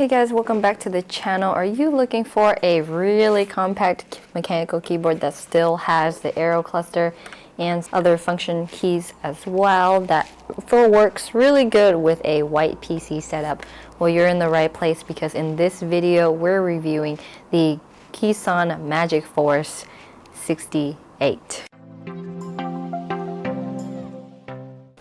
Hey guys, welcome back to the channel. Are you looking for a really compact mechanical keyboard that still has the arrow cluster and other function keys as well that works really good with a white PC setup? Well, you're in the right place because in this video we're reviewing the Qisan Magicforce 68.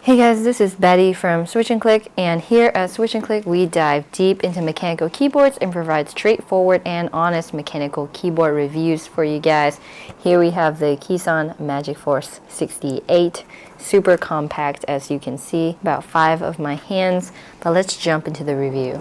Hey guys, this is Betty from Switch and Click, and here at Switch and Click we dive deep into mechanical keyboards and provide straightforward and honest mechanical keyboard reviews for you guys. Here we have the Qisan Magicforce 68, super compact as you can see, about 5 of my hands, but let's jump into the review.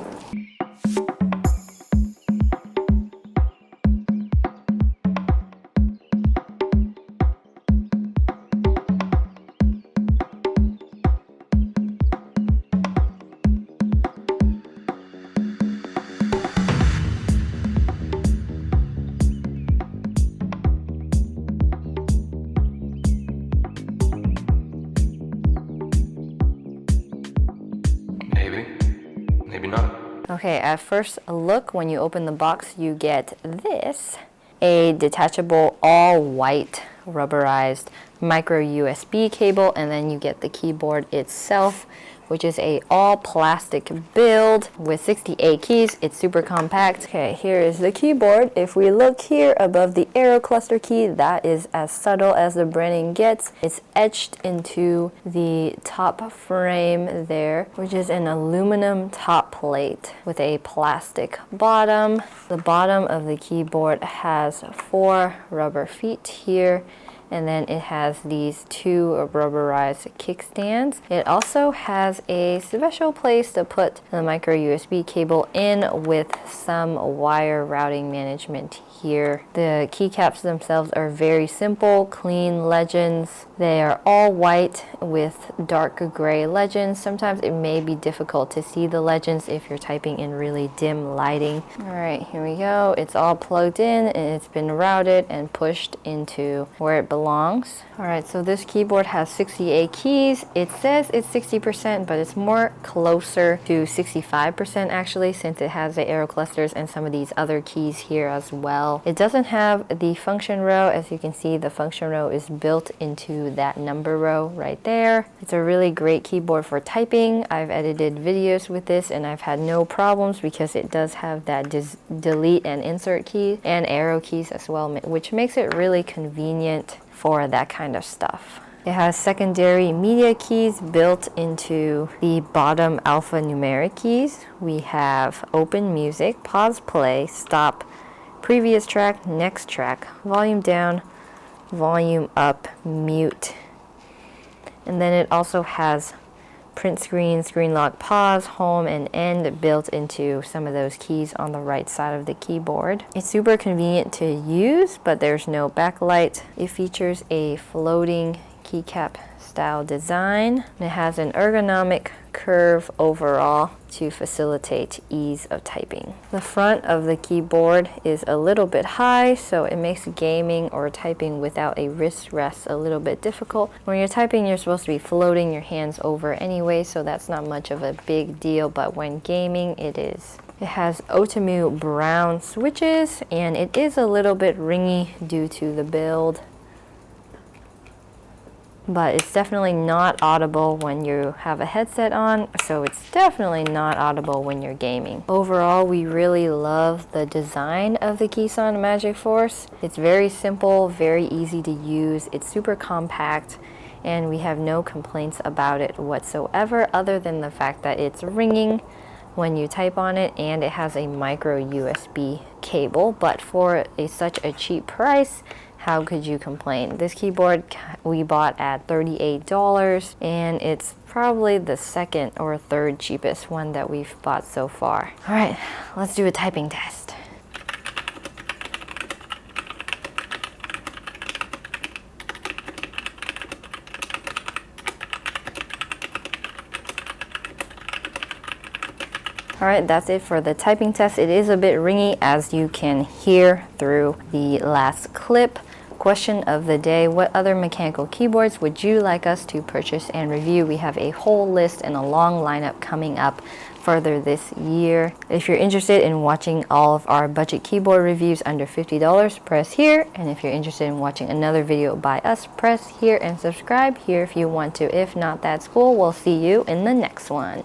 Maybe not. Okay, at first look, when you open the box, you get this, a detachable all-white rubberized micro USB cable, and then you get the keyboard itself, which is a all-plastic build with 68 keys. It's super compact. Okay, here is the keyboard. If we look here above the arrow cluster key, that is as subtle as the branding gets. It's etched into the top frame there, which is an aluminum top plate with a plastic bottom. The bottom of the keyboard has 4 rubber feet here, and then it has these 2 rubberized kickstands. It also has a special place to put the micro USB cable in with some wire routing management here. The keycaps themselves are very simple, clean legends. They are all white with dark gray legends. Sometimes it may be difficult to see the legends if you're typing in really dim lighting. All right, here we go. It's all plugged in and it's been routed and pushed into where it belongs. All right, so this keyboard has 68 keys. It says it's 60%, but it's more closer to 65% actually, since it has the arrow clusters and some of these other keys here as well. It doesn't have the function row. As you can see, the function row is built into that number row right there. It's a really great keyboard for typing. I've edited videos with this and I've had no problems because it does have that delete and insert key and arrow keys as well, which makes it really convenient for that kind of stuff. It has secondary media keys built into the bottom alphanumeric keys. We have open music, pause, play, stop, previous track, next track, volume down, volume up, mute. And then it also has print screen, screen lock, pause, home, and end built into some of those keys on the right side of the keyboard. It's super convenient to use, but there's no backlight. It features a floating keycap style design, and it has an ergonomic curve overall to facilitate ease of typing. The front of the keyboard is a little bit high, so it makes gaming or typing without a wrist rest a little bit difficult. When you're typing, you're supposed to be floating your hands over anyway, so that's not much of a big deal, but when gaming, it is. It has Otomu brown switches, and it is a little bit ringy due to the build, but it's definitely not audible when you have a headset on, so it's definitely not audible when you're gaming. Overall, we really love the design of the Qisan Magicforce. It's very simple, very easy to use, it's super compact, and we have no complaints about it whatsoever other than the fact that it's ringing when you type on it, and it has a micro USB cable, but for such a cheap price, how could you complain? This keyboard we bought at $38, and it's probably the second or third cheapest one that we've bought so far. All right, let's do a typing test. All right, that's it for the typing test. It is a bit ringy, as you can hear through the last clip. Question of the day: what other mechanical keyboards would you like us to purchase and review? We have a whole list and a long lineup coming up further this year. If you're interested in watching all of our budget keyboard reviews under $50, press here. And if you're interested in watching another video by us, press here and subscribe here if you want to. If not, that's cool. We'll see you in the next one.